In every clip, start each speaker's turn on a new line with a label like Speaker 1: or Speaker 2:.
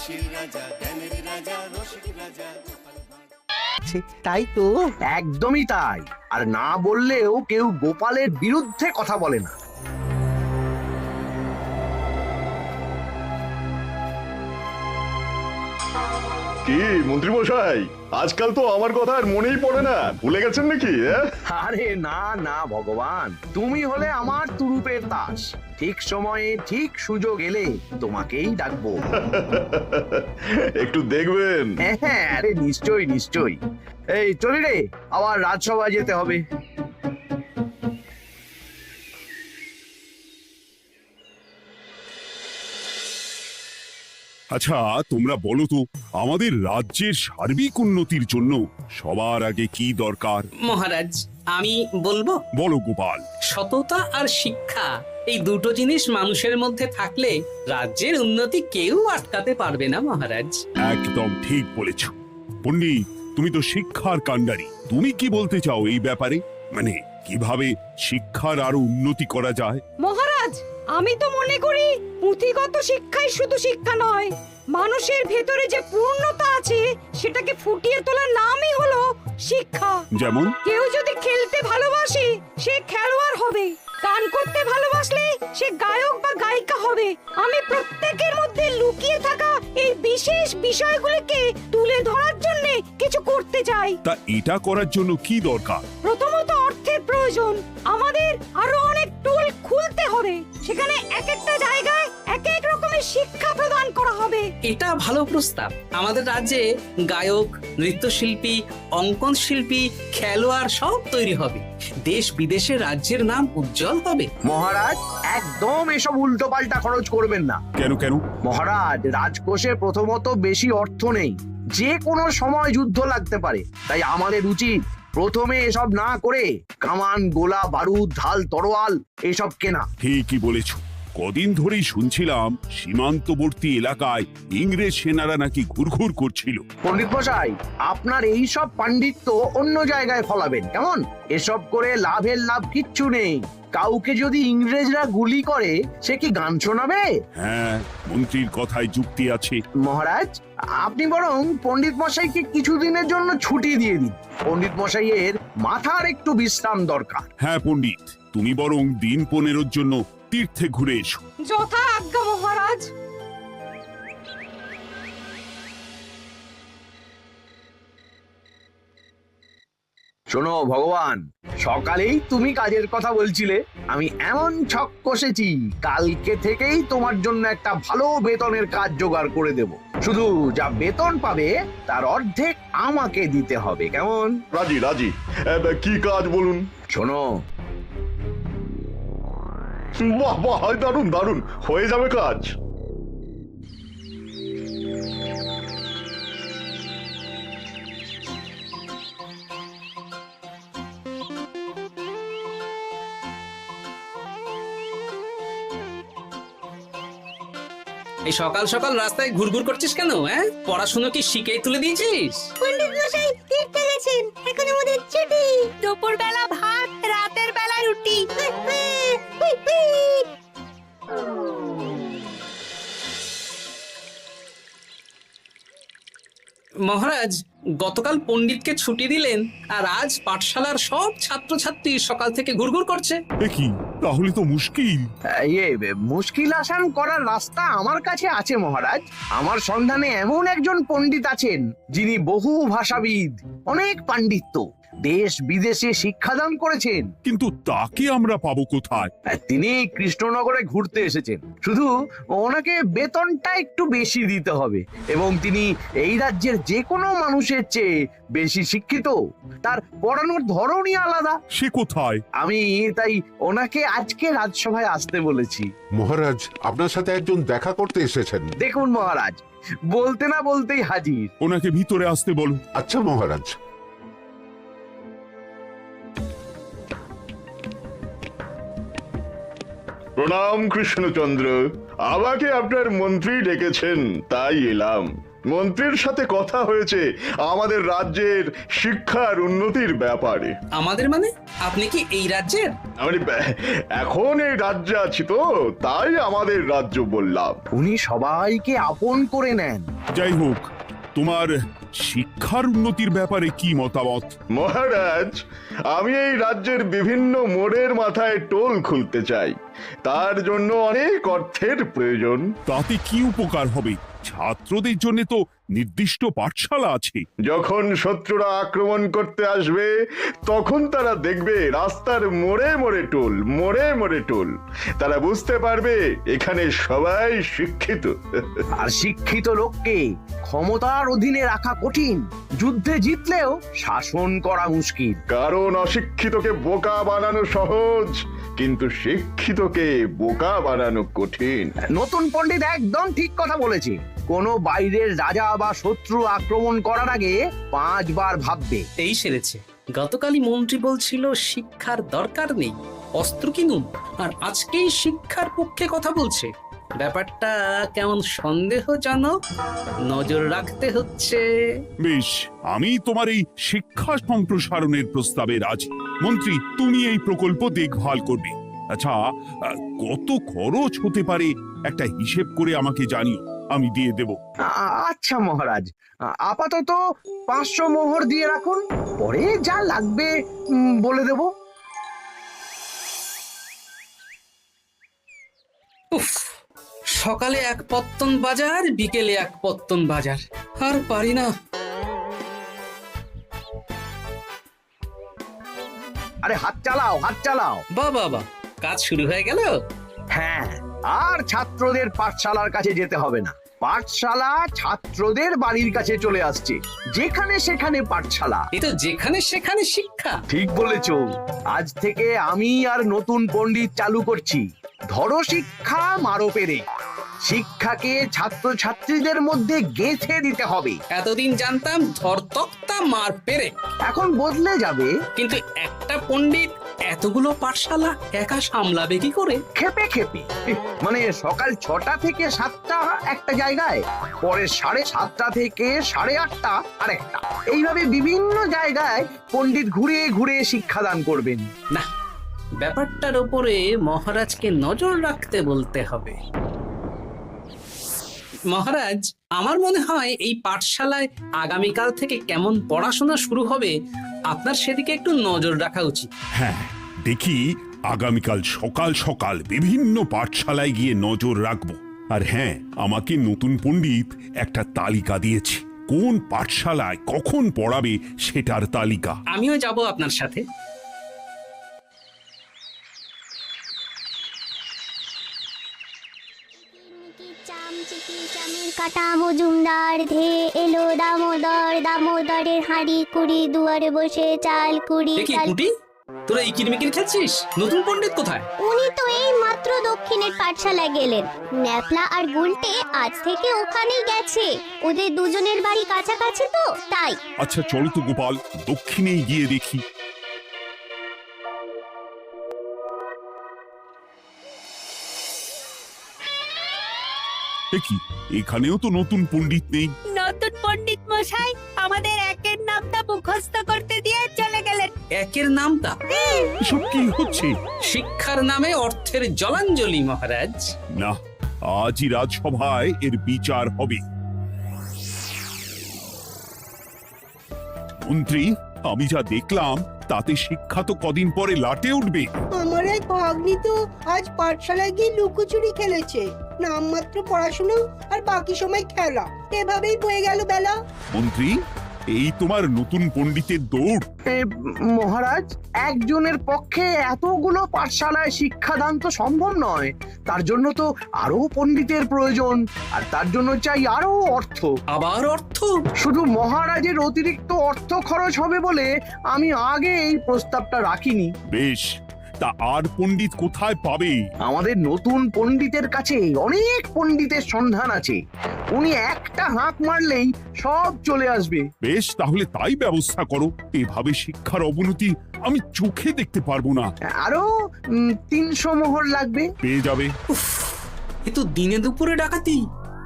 Speaker 1: হাসির রাজা, জ্ঞানের রাজা, রসিক রাজা।
Speaker 2: তাই তো,
Speaker 3: একদমই তাই। আর না বললেও কেউ গোপালের বিরুদ্ধে কথা বলে না।
Speaker 4: কি মন্ত্রী মশাই, আজকাল তো আমার কথা আর মনেই পড়ে না, ভুলে গেছেন নাকি?
Speaker 3: আরে না না ভগবান, তুমি হলে আমার তুরুপের তাস। ঠিক সময়ে ঠিক সুযোগ এলে তোমাকেই ডাকবো।
Speaker 4: একটু দেখবেন।
Speaker 3: হ্যাঁ, আরে নিশ্চয়ই নিশ্চয়ই। এই চলি রে, আবার রাজসভায় যেতে হবে।
Speaker 5: আচ্ছা, তোমরা বলো তো, আমাদের রাজ্যের সার্বিক উন্নতির জন্য সবার আগে কি দরকার?
Speaker 6: মহারাজ, আমি বলবো।
Speaker 5: বলো গোপাল।
Speaker 6: সততা আর শিক্ষা, এই দুটো জিনিস মানুষের মধ্যে থাকলে রাজ্যের উন্নতি কেউ আটকাতে পারবে না মহারাজ।
Speaker 5: একদম ঠিক বলেছ পণ্ডিত, তুমি তো শিক্ষার কাণ্ডারি। তুমি কি বলতে চাও এই ব্যাপারে? মানে কিভাবে শিক্ষার আরো উন্নতি করা যায়?
Speaker 7: মহারাজ, আমি তো মনে করি পুঁথিগত শিক্ষাই শুধু শিক্ষা নয়, মানুষের ভেতরে যে পূর্ণতা আছে সেটাকে ফুটিয়ে তোলার নামই হলো শিক্ষা।
Speaker 5: যেমন
Speaker 7: কেউ যদি খেলতে ভালোবাসে সে খেলোয়াড় হবে, গান করতে ভালোবাসলে সে গায়ক বা গায়িকা হবে। আমি প্রত্যেকের মধ্যে লুকিয়ে থাকা এই বিশেষ বিষয়গুলোকে তুলে ধরার জন্য কিছু করতে চাই।
Speaker 5: তা এটা করার জন্য কি দরকার?
Speaker 7: প্রথমত অর্থের প্রয়োজন। আমাদের আরো অনেক টুল খুলতে হবে, সেখানে এক একটা জায়গায় এক এক রকমের শিক্ষা প্রদান করা হবে।
Speaker 6: এটা ভালো প্রস্তাব। আমাদের রাজ্যে গায়ক, নৃত্যশিল্পী, অঙ্কন শিল্পী, খেলোয়াড় সব তৈরি হবে। দেশ বিদেশে রাজ্যের নাম উজ্জ্বল হবে।
Speaker 3: মহারাজ, একদম এসব উল্টো পাল্টা খরচ করবেন না।
Speaker 5: কেন কেন?
Speaker 3: মহারাজ, রাজকোষে প্রথমত বেশি অর্থ নেই, যে কোনো সময় যুদ্ধ লাগতে পারে। তাই আমাদের উচিত প্রথমে এসব না করে কামান, গোলা, বারুদ, ঢাল, তরোয়াল এসব কেনা।
Speaker 5: ঠিকই বলেছ। কদিন ধরেই শুনছিলাম সীমান্তবর্তী এলাকায় ইংরেজ সেনারা নাকি ঘুরঘুর করছিল।
Speaker 3: পণ্ডিত মশাই, আপনার এই সব পাণ্ডিত্য অন্য জায়গায় ফলাবেন কেমন? এসব করে লাভের লাভ কিচ্ছু নেই। কাউকে যদি ইংরেজরা গুলি করে সে কি গান শোনাবে?
Speaker 5: হ্যাঁ, মন্ত্রীর কথায় যুক্তি আছে।
Speaker 3: মহারাজ, আপনি বরং পণ্ডিত মশাইকে কিছুদিনের জন্য ছুটি দিয়ে দিন। পণ্ডিত মশাইয়ের মাথার একটু বিশ্রাম দরকার।
Speaker 5: হ্যাঁ পণ্ডিত, তুমি বরং দিন 15 জন্য তীর্থে ঘুরে এসো।
Speaker 7: যথা আজ্ঞা মহারাজ।
Speaker 3: শোনো ভগবান, সকালেই তুমি কাজের কথা বলছিলে। আমি এমন ছক কষেছি, কালকে থেকেই তোমার জন্য একটা ভালো বেতনের কাজ জোগাড় করে দেব। শুধু যা বেতন পাবে তার অর্ধেক আমাকে দিতে হবে, কেমন?
Speaker 4: রাজি রাজি। কি কাজ বলুন?
Speaker 3: শোনো,
Speaker 4: বাহ বাহ, দারুণ দারুণ, হয়ে যাবে কাজ।
Speaker 6: এই সকাল সকাল রাস্তায় ঘুরঘুর করছিস কেন? পড়াশুনো কি শিখেই তুলে দিয়েছিস?
Speaker 7: পণ্ডিত মশাই তীর্থে গেছেন, এখন আমাদের ছুটি। দুপুর বেলা ভাত, রাতের বেলা রুটি।
Speaker 6: মহারাজ, গতকাল পণ্ডিতকে ছুটি দিলেন আর আজ পাঠশালার সব ছাত্রছাত্রী সকাল থেকে ঘুরঘুর করছে।
Speaker 5: কি, তাহলে তো মুশকিল।
Speaker 3: মুশকিল আসান করার রাস্তা আমার কাছে আছে মহারাজ। আমার সন্ধানে এমন একজন পণ্ডিত আছেন যিনি বহু ভাষাবিদ, অনেক পাণ্ডিত্য, দেশ বিদেশে শিক্ষাদান করেছেন।
Speaker 5: কিন্তু তাকে আমরা পাবো কোথায়?
Speaker 3: তিনি কৃষ্ণনগরে ঘুরতে এসেছেন। শুধু ওনাকে বেতনটা একটু বেশি দিতে হবে, এবং তিনি এই রাজ্যের যে কোনো মানুষের চেয়ে বেশি শিক্ষিত। তার পড়ানোর ধরনই আলাদা।
Speaker 5: সে কোথায়?
Speaker 3: আমি তাই ওনাকে আজকে রাজসভায় আসতে বলেছি।
Speaker 8: মহারাজ, আপনার সাথে একজন দেখা করতে এসেছেন।
Speaker 3: দেখুন মহারাজ, বলতে না বলতেই হাজির।
Speaker 5: ওনাকে ভিতরে আসতে বলো।
Speaker 8: আচ্ছা মহারাজ।
Speaker 4: প্রণাম কৃষ্ণচন্দ্র, আমাকে আপনার মন্ত্রী ডেকেছেন, তাই এলাম। মন্ত্রীর সাথে কথা হয়েছে আমাদের রাজ্যের শিক্ষার উন্নতির ব্যাপারে।
Speaker 6: আমাদের মানে আপনি কি এই রাজ্যের?
Speaker 4: এখন এই রাজ্যে আছি তো, তাই আমাদের রাজ্য বললাম।
Speaker 3: উনি সবাইকে আপন করে নেন।
Speaker 5: যাই হোক, তোমার শিক্ষার উন্নতির ব্যাপারে কি মতামত?
Speaker 4: মহারাজ, আমি এই রাজ্যের বিভিন্ন মোড়ের মাথায় টোল খুলতে চাই। তার জন্য অনেক অর্থের প্রয়োজন।
Speaker 5: তাতে কি উপকার হবে? ছাত্রদের জন্য তো নির্দিষ্ট পাঠশালা আছে।
Speaker 4: যখন শত্রুরা আক্রমণ করতে আসবে তখন তারা দেখবে রাস্তার মোড়ে মোড়ে টোল, মোড়ে মোড়ে টোল। তারা বুঝতে পারবে এখানে সবাই শিক্ষিত।
Speaker 3: আর শিক্ষিত লোককে ক্ষমতার অধীনে রাখা কঠিন, যুদ্ধে জিতলেও শাসন করা মুশকিল।
Speaker 4: কারণ অশিক্ষিতকে বোকা বানানো সহজ, কিন্তু শিক্ষিতকে বোকা বানানো কঠিন।
Speaker 3: নতুন পণ্ডিত একদম ঠিক কথা বলেছে। কোনো বাইরের রাজা বা শত্রু আক্রমণ করার আগে 5 বার ভাববে।
Speaker 6: এই সেরেছে। গতকালই মন্ত্রী বলছিল শিক্ষার দরকার নেই, অস্ত্র কিনুন, আর আজকেই শিক্ষার পক্ষে কথা বলছে। ব্যাপারটা কেমন সন্দেহজনক, নজর রাখতে হচ্ছে।
Speaker 5: বেশ, আমি তোমার এই শিক্ষা সম্প্রসারণের প্রস্তাবে রাজি। মন্ত্রী, তুমি এই প্রকল্প দেখভাল করবে। আচ্ছা, কত খরচ হতে পারে একটা হিসেব করে আমাকে জানিও, আমি দিয়ে দেব।
Speaker 3: আচ্ছা মহারাজ, আপাতত 500 মোহর দিয়ে রাখুন, পরে যা লাগবে বলে দেব।
Speaker 6: উফ, সকালে এক পত্তন বাজার, বিকেলে এক পত্তন বাজার, আর পারি না।
Speaker 3: আরে হাত চালাও, হাত চালাও।
Speaker 6: বাবা, কাজ শুরু হয়ে গেল।
Speaker 3: হ্যাঁ, আর ছাত্রদের পাঠশালার কাছে যেতে হবে না। পাঠশালা ছাত্রদের বাড়ির কাছে চলে আসছে। যেখানে সেখানে পাঠশালা।
Speaker 6: এ তো যেখানে সেখানে শিক্ষা।
Speaker 3: ঠিক বলেছো। আজ থেকে আমি আর নতুন পণ্ডিত চালু করছি। ধরো শিক্ষা, মারো পেরে। শিক্ষাকে ছাত্রছাত্রীদের মধ্যে গেঁথে দিতে হবে।
Speaker 6: এতদিন জানতাম ধরতক্তা মার পেরে,
Speaker 3: এখন বদলে যাবে।
Speaker 6: কিন্তু একটা পণ্ডিত এতগুলো পাঠশালা একা সামলাবে কি করে?
Speaker 3: খেপে খেপে, মানে সকাল 6টা থেকে 7টা একটা জায়গায়, পরে 7:30 থেকে 8:30 আরেকটা। এইভাবে বিভিন্ন জায়গায় পণ্ডিত ঘুরে ঘুরে শিক্ষাদান করবেন।
Speaker 6: না, ব্যাপারটার উপরে মহারাজকে নজর রাখতে বলতে হবে। মহারাজ, আমার মনে হয় এই পাঠশালায় আগামীকাল থেকে কেমন পড়াশোনা শুরু হবে, আপনার সেদিকে একটু নজর রাখা উচিত।
Speaker 5: হ্যাঁ, দেখি আগামীকাল সকাল সকাল বিভিন্ন পাঠশালায় গিয়ে নজর রাখবো। আর হ্যাঁ, আমাকে নতুন পণ্ডিত একটা তালিকা দিয়েছে, কোন পাঠশালায় কখন পড়াবে সেটার তালিকা।
Speaker 6: আমিও যাব আপনার সাথে।
Speaker 9: কাটা মজুমদার ধে এলো দামোদর, দামোদরের হাঁড়ি কুড়ি, দুয়ারে বসে চাল কুড়ি।
Speaker 6: দেখি কুটি, তোরা এই কিরমিকির খেলছিস? নতুন পণ্ডিত কোথায়?
Speaker 9: উনি তো এই মাত্র দক্ষিণের পাঠশালায় গেলেন। ন্যাপলা আর গুলটে আজ থেকে ওখানেই গেছে। ওদের দুজনের বাড়ি কাছাকাছি তো, তাই।
Speaker 5: আচ্ছা চলো তো গোপাল, দক্ষিণেই গিয়ে দেখি। কি এখানেও তো নতুন পণ্ডিত নেই।
Speaker 7: নতুন পণ্ডিত মশাই আমাদের একের নামটা মুখস্থ করতে দিয়ে চলে গেলেন।
Speaker 6: একের নামটা?
Speaker 5: এসব কি হচ্ছে?
Speaker 6: শিক্ষার নামে অর্থের জলাঞ্জলি মহারাজ।
Speaker 5: না, আজই রাজসভায় এর বিচার হবে। মন্ত্রী, আমি যা দেখলাম তাতে শিক্ষা তো কদিন পরে লাটে উঠবে।
Speaker 10: আমার এক ভাগ্নি তো আজ পাঠশালায় গিয়ে লুকোচুরি খেলেছে। নামমাত্র পড়াশোনা আর বাকি সময় খেলা, এভাবেই বয়ে গেল বেলা।
Speaker 5: মন্ত্রী, এই তোমার নতুন পণ্ডিতের দৌড়।
Speaker 3: মহারাজ, একজনের পক্ষে এতগুলো পাঠশালায় শিক্ষাদান তো সম্ভব নয়। তার জন্য তো আরো পণ্ডিতের প্রয়োজন, আর তার জন্য চাই আরো অর্থ।
Speaker 6: আবার অর্থ?
Speaker 3: শুধু মহারাজের অতিরিক্ত অর্থ খরচ হবে বলে আমি আগে এই প্রস্তাবটা রাখিনি।
Speaker 5: বেশ, তা আর পণ্ডিত কোথায় পাবে?
Speaker 3: আমাদের নতুন পণ্ডিতের কাছে অনেক পণ্ডিতের সন্ধান আছে। উনি একটা হাঁক মারলেই সব চলে আসবে।
Speaker 5: বেশ, তাহলে তাই ব্যবস্থা করো। এভাবে শিক্ষার অবনতি আমি চোখে দেখতে পারবো না।
Speaker 3: আরো 300 মোহর লাগবে।
Speaker 5: পেয়ে যাবে।
Speaker 6: এ তো দিনে দুপুরে ডাকাতি।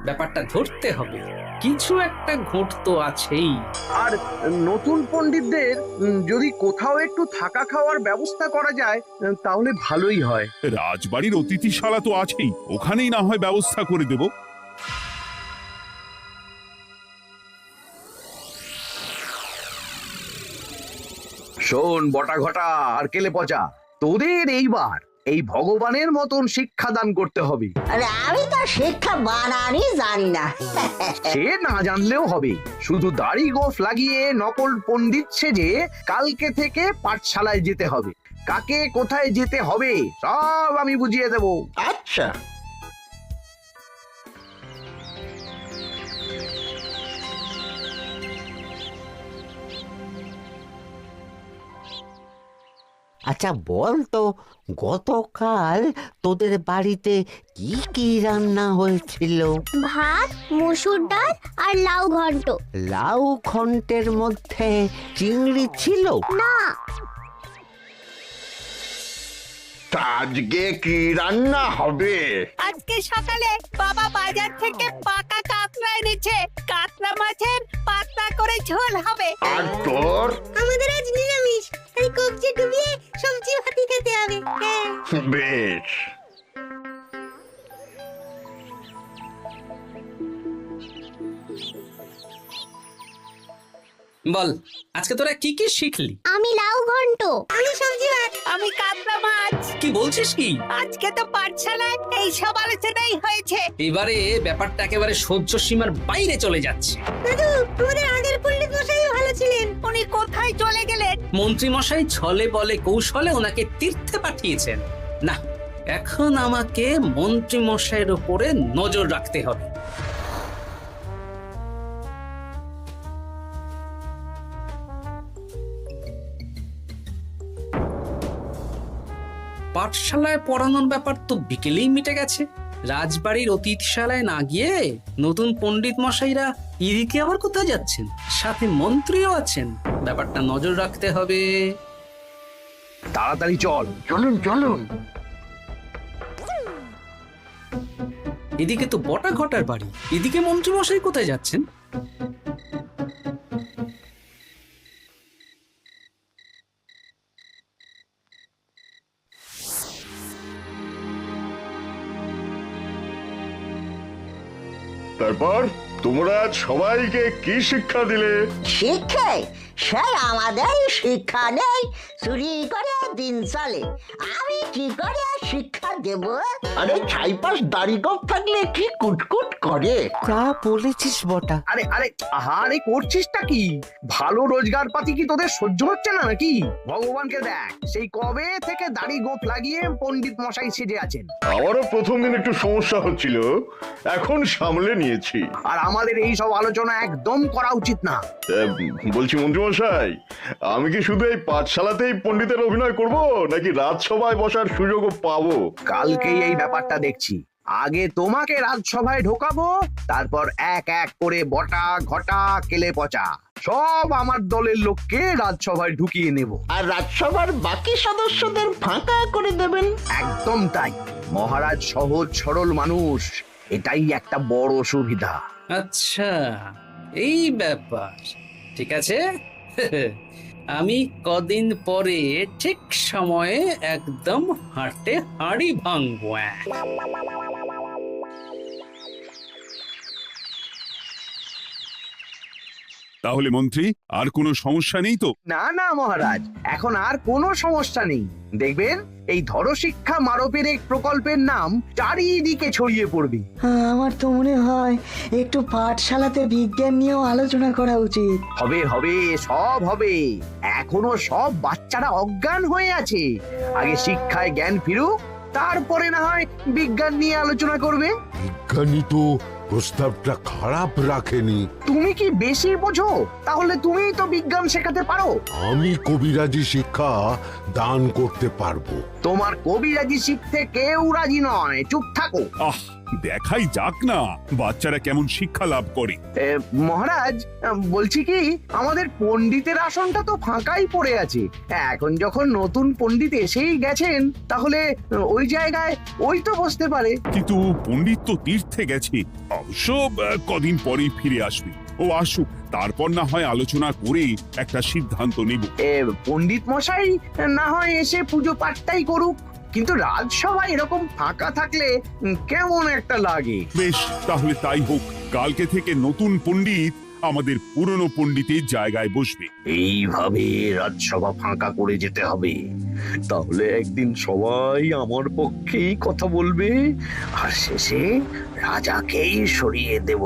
Speaker 6: ব্যাপারটা ধরতে হবে। কিছু একটা ঘোট তো আছেই।
Speaker 3: আর নতুন পণ্ডিতদের যদি কোথাও একটু থাকা খাওয়ার ব্যবস্থা করা যায় তাহলে ভালোই হয়।
Speaker 5: রাজবাড়ির অতিথিশালা তো আছেই, ওখানেই না হয় ব্যবস্থা করে দেব।
Speaker 3: শোন বটা ঘটা আর কেলে পচা, তোদের এইবার এই ভগবানের মতন শিক্ষাদান করতে হবে।
Speaker 2: আরে আমি তো শিক্ষা বানানি জানি না।
Speaker 3: সে না জানলেও হবে, শুধু দাড়ি গোফ লাগিয়ে নকল পণ্ডিত সেজে কালকে থেকে পাঠশালায় যেতে হবে। কাকে কোথায় যেতে হবে সব আমি বুঝিয়ে দেব।
Speaker 2: আচ্ছা। আচ্ছা বল তো, গতকাল তোদের বাড়িতে কি কি রান্না হয়েছিল?
Speaker 9: ভাত, মসুর ডাল আর লাউ ঘন্ট।
Speaker 2: লাউ ঘন্টের মধ্যে চিংড়ি ছিল?
Speaker 9: না।
Speaker 4: আজকে কি রান্না হবে?
Speaker 7: আজকে সকালে বাবা বাজার থেকে পাকা কাতলা এনেছে। কাতলা মাছের পাতলা করে ঝোল হবে।
Speaker 4: আর তোর?
Speaker 9: আমাদের আজ নিরামিষ, তাই কবজি ডুবিয়ে সবজি ভাতি খেতে হবে।
Speaker 4: বেশ।
Speaker 6: বল, আজকে তোরা কি কি শিখলি?
Speaker 9: আমি লাউ ঘন্ট। আমি সবজি ভাত।
Speaker 7: আমি কাতলা মাছ।
Speaker 6: কি বলছিস কি?
Speaker 7: আজকে তো পাঠশালায় এই সব আলোচনাই হয়েছে।
Speaker 6: এবারে ব্যাপারটা একেবারে সহ্য সীমার বাইরে চলে যাচ্ছে।
Speaker 9: দাদু, আমাদের আগের পণ্ডিত মশাই ভালো ছিলেন।
Speaker 7: উনি কোথায় চলে গেলেন?
Speaker 6: মন্ত্রী মশাই ছলে বলে কৌশলে ওনাকে তীর্থে পাঠিয়েছেন। না, এখন আমাকে মন্ত্রী মশাইয়ের উপরে নজর রাখতে হবে। পাঠশালায় পড়ানোর ব্যাপার তো বিকেলেই মিটে গেছে। রাজবাড়ির অতিথিশালায় না গিয়ে নতুন পণ্ডিত মশাইরা এদিকে আবার কোথায় যাচ্ছেন? সাথে মন্ত্রীও আছেন, ব্যাপারটা নজর রাখতে হবে।
Speaker 3: তাড়াতাড়ি চল।
Speaker 4: চলুন চলুন।
Speaker 6: এদিকে তো বটা ঘটার বাড়ি, এদিকে মন্ত্রী মশাই কোথায় যাচ্ছেন?
Speaker 4: তারপর তোমরা সবাইকে কি শিক্ষা দিলে?
Speaker 2: শিক্ষা? সে আমাদের শিক্ষা নেই, চুরি করে দিন চলে। আমি কি করে শিক্ষা দেব?
Speaker 11: আরে ছাইপাশ দাড়ি গোঁফ থাকলে কি কুটকুট করে।
Speaker 2: যা বলেছিস বটা।
Speaker 3: আরে আরে আরে করছিসটা কি? ভালো রোজগার পাতি কি তোদের সহ্য হচ্ছে না নাকি? ভগবানকে দেখ, সেই কবে থেকে দাড়ি গোঁফ লাগিয়ে পণ্ডিত মশাই সেজে আছেন।
Speaker 4: আমারও প্রথম দিন একটু সমস্যা হচ্ছিল, এখন সামলে নিয়েছি।
Speaker 3: আর আমাদের এই সব আলোচনা একদম করা উচিত না।
Speaker 4: বলছি মন্ত্রীমশাই, আমি কি শুধু এই পাঠশালাতেই পণ্ডিতের অভিনয় করব, নাকি রাজসভায় বসার সুযোগও পাবো?
Speaker 3: কালকেই এই ব্যাপারটা দেখছি। আগে তোমাকে রাজসভায় ঢোকাবো, তারপর এক এক করে বটা ঘটা কেলে পচা সব আমার দলের লোককে রাজসভায় ঢুকিয়ে নেব।
Speaker 11: আর রাজসভার বাকি সদস্যদের ফাঁকা করে দেবেন।
Speaker 3: একদম তাই। মহারাজ সহজ সরল মানুষ, এটাই একটা বড় সুবিধা।
Speaker 6: আচ্ছা, এই ব্যাপার। ঠিক আছে, আমি কদিন পরে ঠিক সময়ে একদম হাটে হাড়ি ভাঙবো।
Speaker 5: তাহলে মন্ত্রী, আর কোনো সমস্যা নেই তো?
Speaker 3: না না মহারাজ, এখন আর কোনো সমস্যা নেই। দেখবেন এই ধরশিক্ষা মারপেরেক প্রকল্পের নাম চারিদিকে ছড়িয়ে পড়বে।
Speaker 2: আমার তো মনে হয় একটু পাঠশালাতে বিজ্ঞান নিয়েও আলোচনা করা উচিত।
Speaker 3: হবে হবে, সব হবে। এখনো সব বাচ্চারা অজ্ঞান হয়ে আছে। আগে শিক্ষায় জ্ঞান ফিরুক, তারপরে না হয় বিজ্ঞান নিয়ে আলোচনা করবে।
Speaker 8: বিজ্ঞানী তো প্রস্তাবটা খারাপ রাখেনি।
Speaker 3: তুমি কি বেশি বোঝো? তাহলে তুমিই তো বিজ্ঞান শেখাতে পারো।
Speaker 8: আমি কবিরাজি শিক্ষা দান করতে পারবো।
Speaker 3: তোমার কবিরাজি শিখতে কেউ রাজি নয়, চুপ থাকো।
Speaker 5: আহ, দেখাই যাক না বাচ্চারা কেমন শিক্ষা লাভ করে।
Speaker 3: মহারাজ, বলছি কি, আমাদের পণ্ডিতের আসনটা তো ফাঁকাই পড়ে আছে। এখন যখন নতুন পণ্ডিত এসেই গেছেন, তাহলে ওই জায়গায় ওই তো বসতে পারে।
Speaker 5: কিন্তু পণ্ডিত তো তীর্থে গেছে, অবশ্য কদিন পরেই ফিরে আসবে। ও আসুক, তারপর না হয় আলোচনা করে একটা সিদ্ধান্ত নেব।
Speaker 3: পণ্ডিত মশাই না হয় এসে পুজো পাঠটাই করুক, কিন্তু রাজসভা এরকম ফাঁকা থাকলে কেমন একটা লাগে।
Speaker 5: বেশ, তাহলে তাই হোক। কালকে থেকে নতুন পণ্ডিত আমাদের পুরনো পণ্ডিতের জায়গায় বসবে।
Speaker 3: এইভাবে রাজসভা ফাঁকা করে যেতে হবে, তাহলে একদিন সবাই আমার পক্ষেই কথা বলবে, আর শেষে রাজাকেই সরিয়ে দেব।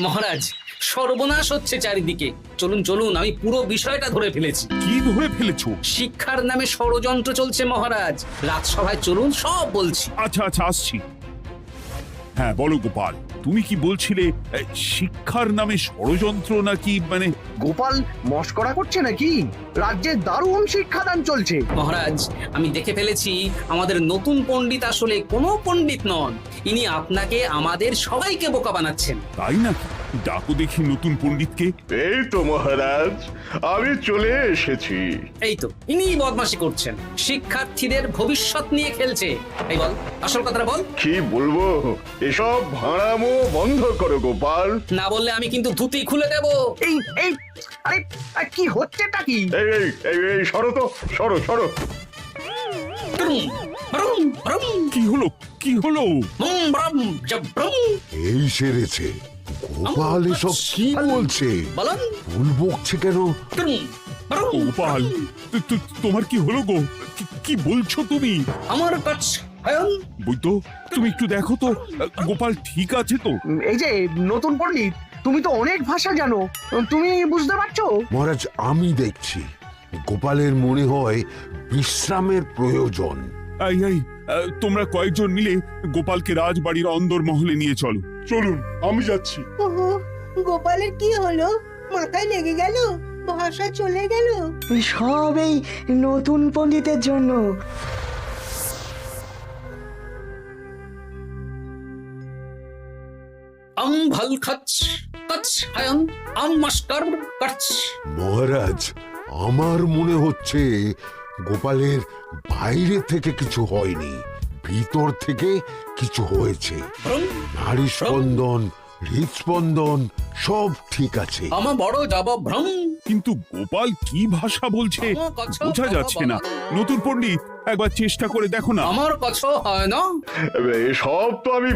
Speaker 6: মহারাজ, সর্বনাশ হচ্ছে চারিদিকে। চলুন চলুন, আমি পুরো বিষয়টা ধরে ফেলেছি।
Speaker 5: কি ধরে ফেলেছো?
Speaker 6: শিক্ষার নামে ষড়যন্ত্র চলছে মহারাজ। রাজসভায় চলুন, সব বলছি।
Speaker 5: আচ্ছা আচ্ছা, আসছি। হ্যাঁ বলো গোপাল, তুমি কি বলছিলে শিক্ষার নামে ষড়যন্ত্র নাকি? মানে
Speaker 3: গোপাল মস্করা করছে নাকি? রাজ্যে দারুণ শিক্ষাদান চলছে।
Speaker 6: মহারাজ, আমি দেখে ফেলেছি আমাদের নতুন পণ্ডিত আসলে কোনো পণ্ডিত নন। ইনি আপনাকে, আমাদের সবাইকে বোকা বানাচ্ছেন।
Speaker 5: তাই নাকি? ডাকো দেখি নতুন পণ্ডিতকে।
Speaker 4: এই তো মহারাজ, আমি চলে এসেছি।
Speaker 6: এই তো, ইনি বদমাশি করছেন, শিক্ষার্থীদের ভবিষ্যৎ নিয়ে খেলছে। এই বল, আসল কথাটা বল।
Speaker 4: কি বলবো, এসব ভাড়ামো বন্ধ করো গোপাল।
Speaker 6: না বললে আমি কিন্তু ধুতি খুলে দেব।
Speaker 3: এই এই আরে কি হচ্ছেটা কি?
Speaker 4: এই এই এই এই সরো তো, সরো সরো।
Speaker 6: ব্রুম, ব্রুম, ব্রুম,
Speaker 5: কি হলো? কি হলো?
Speaker 6: ব্রুম, ব্রুম, জব্রুম।
Speaker 8: এই সেরেছে। গোপাল এসব কি বলছে?
Speaker 6: বলুন।
Speaker 8: ভুল বকছে কেন?
Speaker 6: ব্রুম, ব্রুম,
Speaker 5: গোপাল, তোমার কি হলো গো? কি বলছো তুমি?
Speaker 6: আমার কাছ
Speaker 5: বৈদ্য, তুমি একটু দেখো তো গোপাল ঠিক আছে তো?
Speaker 3: এই যে নতুন পণ্ডিত, তুমি তো অনেক ভাষা জানো, তুমি বুঝতে পারছো?
Speaker 8: মহারাজ, আমি দেখছি গোপালের মনে হয় বিশ্রামের প্রয়োজন।
Speaker 5: এই এই, তোমরা কয়েকজন মিলে গোপালকে রাজবাড়ির অন্দর মহলে নিয়ে চলো। চলুন, আমি যাচ্ছি।
Speaker 10: ওহো, গোপালের কি হলো? মাথায় লেগে গেল? ভাষা চলে গেল?
Speaker 2: সব এই নতুন পণ্ডিতের জন্য।
Speaker 6: ভাল খাচ্ছ কাছ হায়ন মাস্টার কাছ।
Speaker 8: মহারাজ, আমার মনে হচ্ছে গোপালের বাইরে থেকে কিছু হয়নি, ভিতর থেকে কিছু হয়েছে। নারী স্পন্দন, হৃদস্পন্দন সব ঠিক আছে।
Speaker 6: আমার বড় যাব ভ্রম।
Speaker 5: কিন্তু গোপাল কি ভাষা বলছে বোঝা যাচ্ছে না। নতুন পণ্ডিত, একবার চেষ্টা করে দেখো না।
Speaker 6: আমার কাছে হয় না।
Speaker 4: এসব তো আমি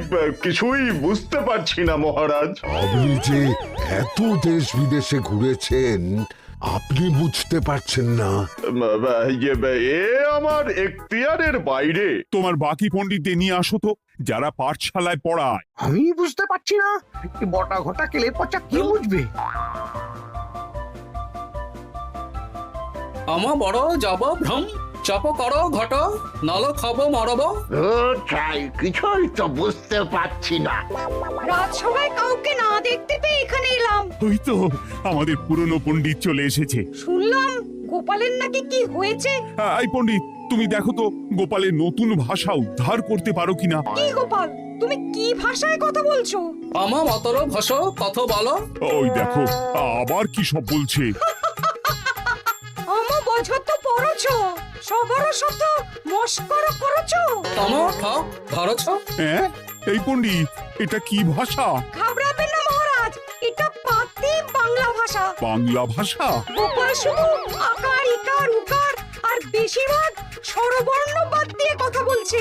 Speaker 4: কিছুই বুঝতে পারছি না মহারাজ।
Speaker 8: আপনি যে এত দেশ বিদেশে ঘুরেছেন, আপনি বুঝতে পারছেন না?
Speaker 4: এ আমার এখতিয়ারের বাইরে।
Speaker 5: তোমার বাকি পণ্ডিতদের নিয়ে আসো তো, যারা পাঠশালায় পড়ায়।
Speaker 3: আমি বুঝতে পারছি না, বটা ঘটা কেলে পচা কি বুঝবে?
Speaker 6: আমার বড় যাব ভ্রম। চপ করো ঘট, নল খাব মরব।
Speaker 11: তাই কিছুই তো বুঝতে পারছি না।
Speaker 7: রাজসভায় কাউকে না দেখতে পেয়ে এখানে এলাম।
Speaker 5: ওই তো আমাদের পুরনো পণ্ডিত চলে এসেছে।
Speaker 7: শুনলাম গোপালের নাকি কি হয়েছে।
Speaker 5: এই পণ্ডিত, তুমি দেখো তো গোপালের নতুন ভাষা উদ্ধার করতে পারো কিনা।
Speaker 7: কি গোপাল, তুমি কি ভাষায় কথা বলছো?
Speaker 6: আমার মতর ভাষ কত বলো।
Speaker 5: ওই দেখো আবার কি সব বলছে।
Speaker 7: আমো বছর তো পড়ছো, সবার সাথে মস্করা করছো।
Speaker 6: তম ঠক ধরছ।
Speaker 5: হ্যাঁ, এই পণ্ডিত, এটা কি ভাষা?
Speaker 7: ঘাবড়াবেন না মহারাজ, এটা পাতি বাংলা ভাষা।
Speaker 5: বাংলা ভাষা?
Speaker 7: গোপাল শুধু আকার ইকার উকার আর বেশিরভাগ স্বরবর্ণ বাদ দিয়ে কথা বলছে।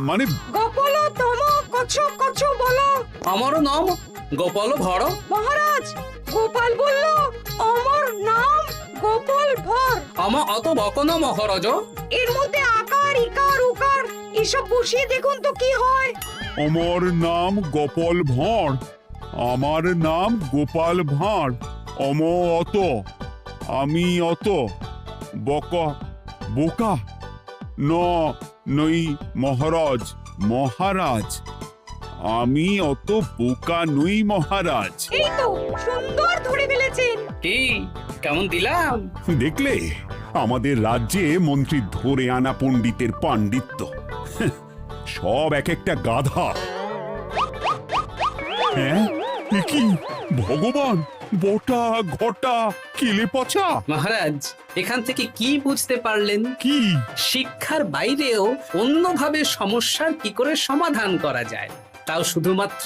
Speaker 5: মানে
Speaker 7: গোপাল তম কছ কছ বলো।
Speaker 6: আমার নাম গোপাল ভর।
Speaker 7: মহারাজ, গোপাল বলল আমার নাম গোপাল ভর।
Speaker 6: আমার অত বকনা মহারাজ।
Speaker 7: এর মধ্যে আকার ইকার উকার এসব বসিয়ে দেখুন তো কি হয়।
Speaker 5: আমার নাম গোপাল ভাঁড়। আমার নাম গোপাল ভাঁড়। অত, আমি অত, বকা বোকা, নই মহারাজ। মহারাজ আমি অত বোকা নই মহারাজ।
Speaker 7: এই তো সুন্দর ধরে ফেলেছেন।
Speaker 6: কি কেমন দিলাম?
Speaker 5: দেখলে আমাদের রাজ্যে মন্ত্রী ধরে আনা পণ্ডিতের পাণ্ডিত্য। সব এক একটা গাধা। হ্যাঁ, এ কি ভগবান, বটা ঘটা কেলে পচা।
Speaker 6: মহারাজ, এখান থেকে কি বুঝতে পারলেন?
Speaker 5: কি?
Speaker 6: শিক্ষার বাইরেও অন্যভাবে সমস্যার কি করে সমাধান করা যায়, তাও শুধুমাত্র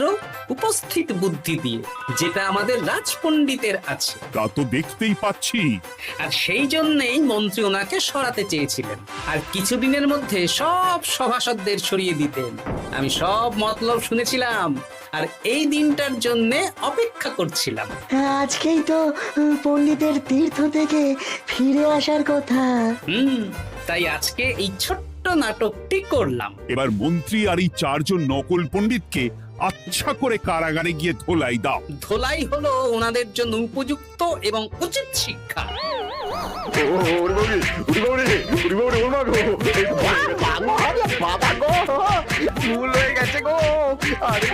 Speaker 6: উপস্থিত বুদ্ধি দিয়ে, যেটা আমাদের রাজপণ্ডিতের আছে।
Speaker 5: তা তো দেখতেই পাচ্ছি।
Speaker 6: আর সেই জন্যই মন্ত্রী ওনাকে সরাতে চেয়েছিলেন, আর কিছুদিনের মধ্যে সব সভাসদদের সরিয়ে দিতেন। আমি সব মতলব শুনেছিলাম, আর এই দিনটার জন্য অপেক্ষা করছিলাম।
Speaker 2: আজকেই তো পণ্ডিতের তীর্থ থেকে ফিরে আসার কথা।
Speaker 6: তাই আজকে এই ছোট্ট নাটকটি করলাম।
Speaker 5: এবার মন্ত্রী আর এই 4 জন নকল পণ্ডিতকে আচ্ছা করে কারাগারে গিয়ে ধোলাই দাও।
Speaker 6: ধোলাই হলো ওনাদের জন্য উপযুক্ত এবং উচিত শিক্ষা।
Speaker 3: বাবা গো, ভুল হয়ে গেছে গো। আরে